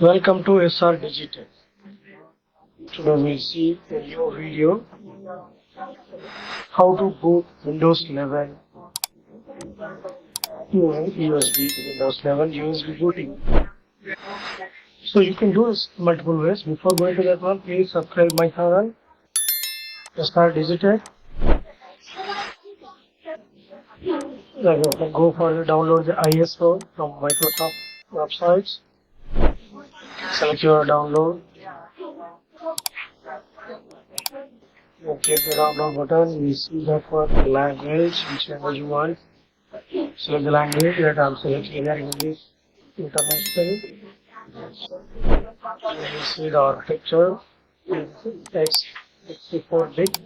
Welcome to SRDIGITECH. Today we'll see a new video how to boot Windows 11 USB Windows 11 USB booting. So you can do this multiple ways. Before going to that one, please subscribe my channel SRDIGITECH. Then you can go for download the ISO from Microsoft websites. Select your download. You click the download button. We see that for the language, which language you want. Select the language that I'm selecting here, English International. You see the architecture, x64-bit.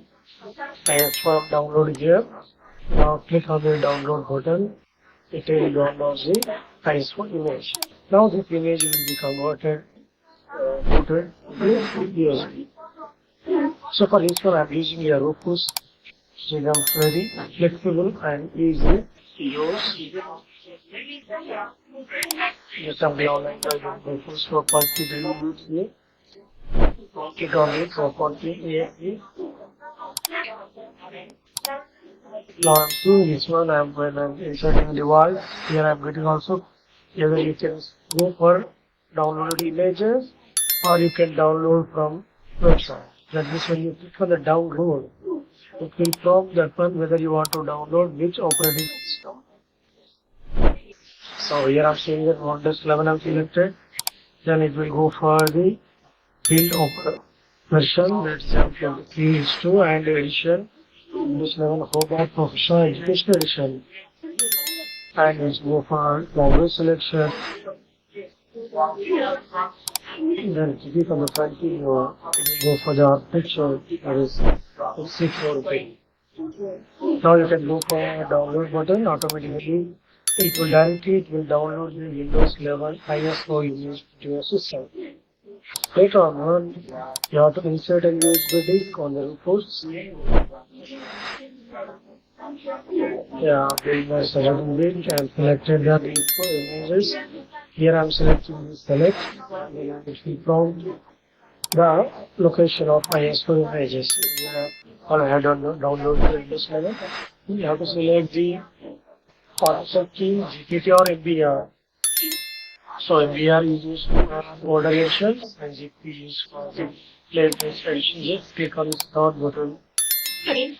ISO download here. Now click on the download button. It will download the ISO image. Now this image will be converted booted to USB. So for this one I am using a Rufus very flexible and easy to use. Assembly online Rufus 4.3 here. Click on it 4.3 Now I'm seeing this one. When I'm inserting a device, here I'm getting also either you can go for downloaded images or you can download from website. That means when you click on the download, it will prompt that one whether you want to download which operating system. So here I'm seeing that Windows 11 I'm selected. Then it will go for the build version, that's M23 and edition. Windows 11 Hobart Professional Education Edition. And let's go for language selection. Then click on the front key, go for the architecture, that is x64-bit. Now you can go for download button. Automatically it will download the Windows 11 ISO image to your system. Later on, you have to insert a USB disk on the Rufus. Yeah, build my selecting bit and selected the images. Here I am selecting the select. It will prompt the location of ISO images. Or head on download the Windows 11. You have to select the concept key, GPT or MBR. So MBR is used for older editions and GPT is used for the latest edition. Just click on the start button. If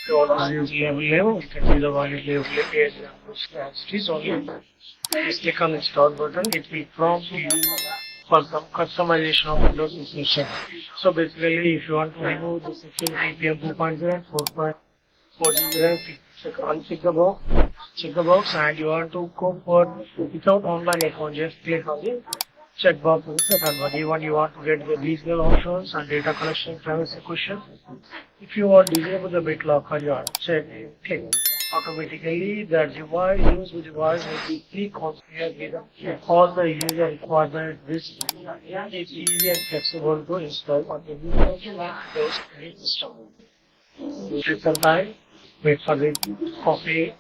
you want to use level, you can see the valid level is only. Just click on the start button. It will prompt you for some customization of Windows installation. So basically, if you want to remove the security PM 2.0 and 4.4, check the box, and you want to go for without online account, just click on the checkbox in the second one. Even you want to get the regional options and data collection privacy question. If you want to disable the BitLocker, you want to check automatically the device will be pre-configured with all the user requirement, which is easy and flexible to install on any Windows system. Take some time, wait for the copy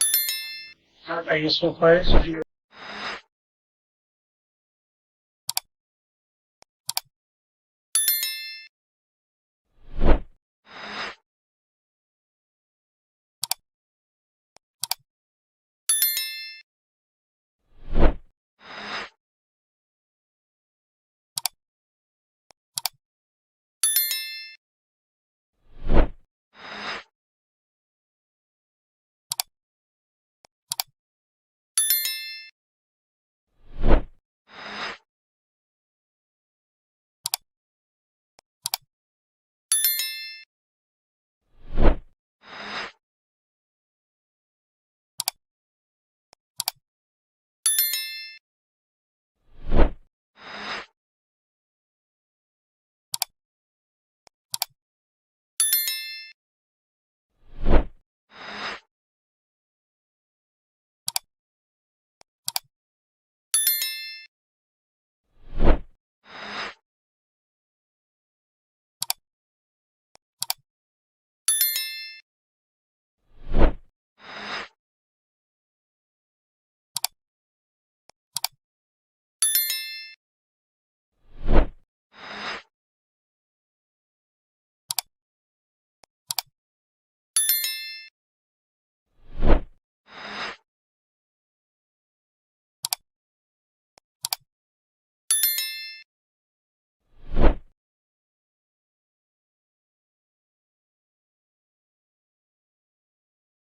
ISO files.